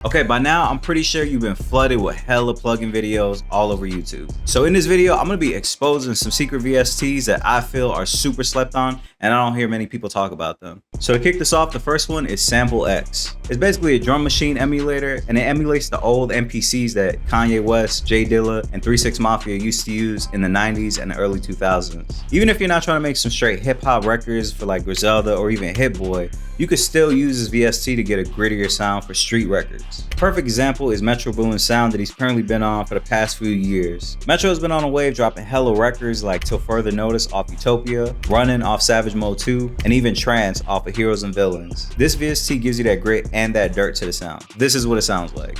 Okay, by now, I'm pretty sure you've been flooded with hella plugin videos all over YouTube. So in this video, I'm gonna be exposing some secret VSTs that I feel are super slept on, and I don't hear many people talk about them. So to kick this off, the first one is Sample X. It's basically a drum machine emulator, and it emulates the old MPCs that Kanye West, J Dilla, and 3 6 Mafia used to use in the 90s and the early 2000s. Even if you're not trying to make some straight hip-hop records for like Griselda or even Hit Boy, you could still use this VST to get a grittier sound for street records. A perfect example is Metro Boomin's sound that he's currently been on for the past few years. Metro has been on a wave dropping hella records like Till Further Notice off Utopia, Running off Savage Mode 2, and even Trance off of Heroes and Villains. This VST gives you that grit and that dirt to the sound. This is what it sounds like.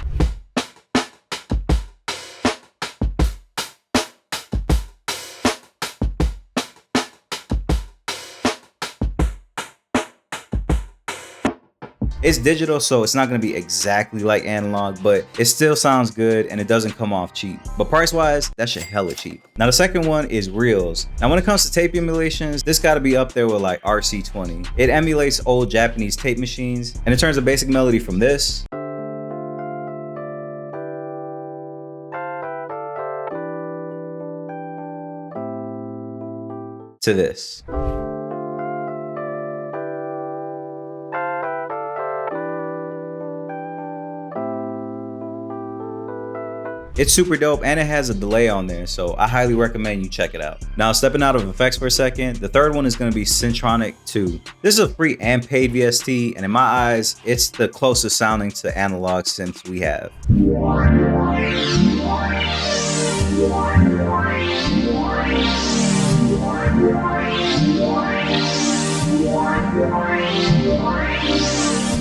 It's digital, so it's not going to be exactly like analog, but it still sounds good and it doesn't come off cheap. But price-wise, that shit hella cheap. Now the second one is Reels. Now when it comes to tape emulations, this got to be up there with like RC20. It emulates old Japanese tape machines, and it turns a basic melody from this to this. It's super dope and it has a delay on there, so I highly recommend you check it out. Now stepping out of effects for a second, the third one is going to be Syntronic 2. This is a free and paid VST, and in my eyes, it's the closest sounding to analog synths we have.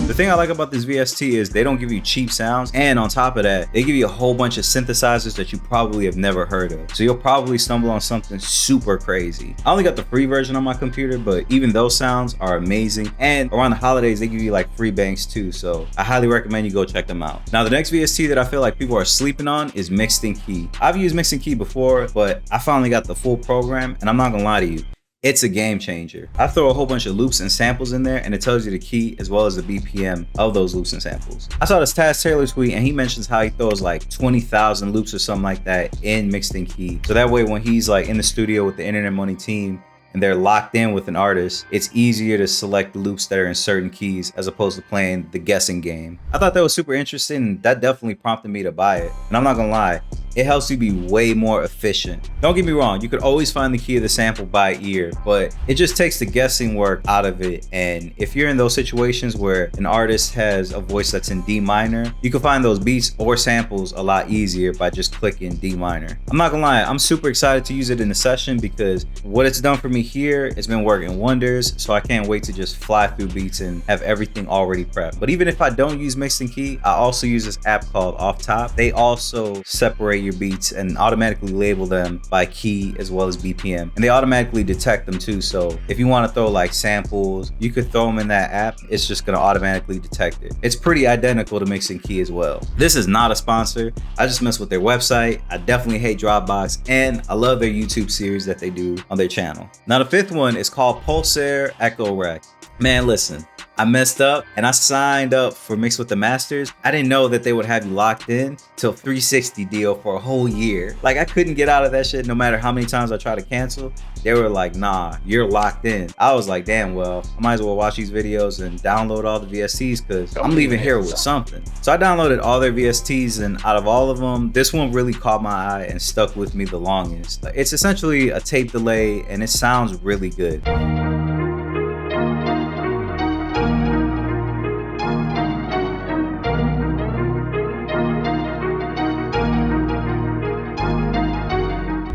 The thing I like about this VST is they don't give you cheap sounds, and on top of that, they give you a whole bunch of synthesizers that you probably have never heard of. So you'll probably stumble on something super crazy. I only got the free version on my computer, but even those sounds are amazing. And around the holidays, they give you like free banks too. So I highly recommend you go check them out. Now the next VST that I feel like people are sleeping on is Mixed in Key. I've used Mixed in Key before, but I finally got the full program, and I'm not gonna lie to you, it's a game changer. I throw a whole bunch of loops and samples in there, and it tells you the key as well as the BPM of those loops and samples. I saw this Taz Taylor tweet, and he mentions how he throws like 20,000 loops or something like that in Mixed in Key. So that way when he's like in the studio with the Internet Money team and they're locked in with an artist, it's easier to select the loops that are in certain keys as opposed to playing the guessing game. I thought that was super interesting, and that definitely prompted me to buy it. And I'm not gonna lie, it helps you be way more efficient. Don't get me wrong, you could always find the key of the sample by ear, but it just takes the guessing work out of it. And if you're in those situations where an artist has a voice that's in D minor, you can find those beats or samples a lot easier by just clicking D minor. I'm not gonna lie, I'm super excited to use it in the session because what it's done for me here, it's been working wonders. So I can't wait to just fly through beats and have everything already prepped. But even if I don't use Mixed in Key, I also use this app called Off Top. They also separate your beats and automatically label them by key as well as BPM, and they automatically detect them too. So if you want to throw like samples, you could throw them in that app. It's just going to automatically detect it. It's pretty identical to Mixed in Key as well. This is not a sponsor. I just mess with their website. I definitely hate Dropbox, and I love their YouTube series that they do on their channel. Now the fifth one is called Pulsar Echo Rec. Man, listen, I messed up and I signed up for Mix with the Masters. I didn't know that they would have you locked in till 360 deal for a whole year. Like I couldn't get out of that shit no matter how many times I tried to cancel. They were like, nah, you're locked in. I was like, damn, well, I might as well watch these videos and download all the VSTs because I'm leaving here with something. So I downloaded all their VSTs, and out of all of them, this one really caught my eye and stuck with me the longest. It's essentially a tape delay and it sounds really good.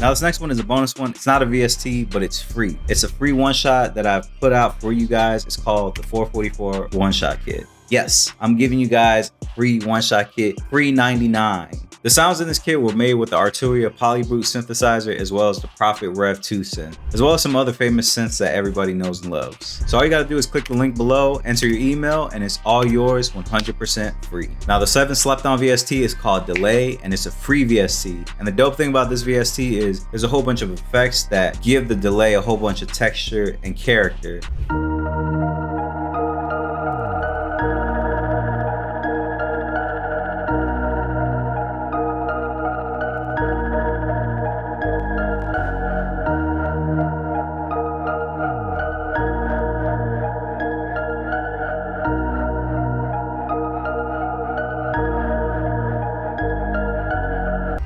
Now this next one is a bonus one. It's not a VST, but it's free. It's a free one-shot that I've put out for you guys. It's called the 444 one-shot kit. Yes, I'm giving you guys a free one-shot kit, free 99. The sounds in this kit were made with the Arturia Polybrute synthesizer as well as the Prophet Rev 2 synth, as well as some other famous synths that everybody knows and loves. So all you gotta do is click the link below, enter your email, and it's all yours 100% free. Now the 7th slept on VST is called Delay, and it's a free VST. And the dope thing about this VST is there's a whole bunch of effects that give the delay a whole bunch of texture and character.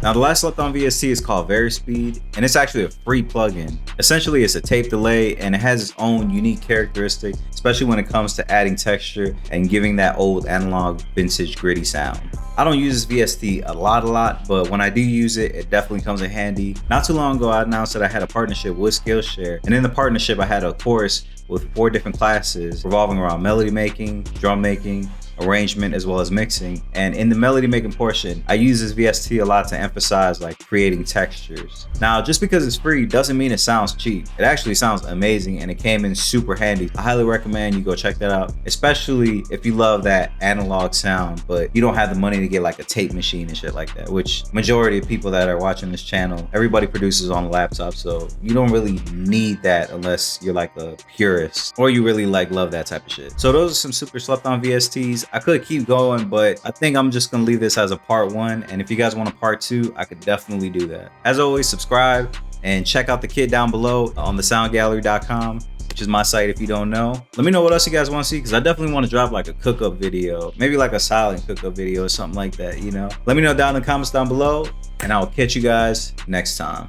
Now the last slept on VST is called Verispeed, and it's actually a free plugin. Essentially it's a tape delay and it has its own unique characteristic, especially when it comes to adding texture and giving that old analog vintage gritty sound. I don't use this VST a lot, but when I do use it, it definitely comes in handy. Not too long ago I announced that I had a partnership with Skillshare, and in the partnership I had a course with 4 different classes revolving around melody making, drum making, arrangement, as well as mixing. And in the melody making portion, I use this VST a lot to emphasize like creating textures. Now, just because it's free doesn't mean it sounds cheap. It actually sounds amazing and it came in super handy. I highly recommend you go check that out, especially if you love that analog sound, but you don't have the money to get like a tape machine and shit like that, which majority of people that are watching this channel, everybody produces on a laptop, so you don't really need that unless you're like a purist or you really like love that type of shit. So those are some super slept on VSTs. I could keep going, but I think I'm just gonna leave this as a part 1. And if you guys want a part 2, I could definitely do that. As always, subscribe and check out the kit down below on thesoundgallery.com, which is my site if you don't know. Let me know what else you guys want to see, because I definitely want to drop like a cook-up video, maybe like a silent cook-up video or something like that, you know? Let me know down in the comments down below, and I will catch you guys next time.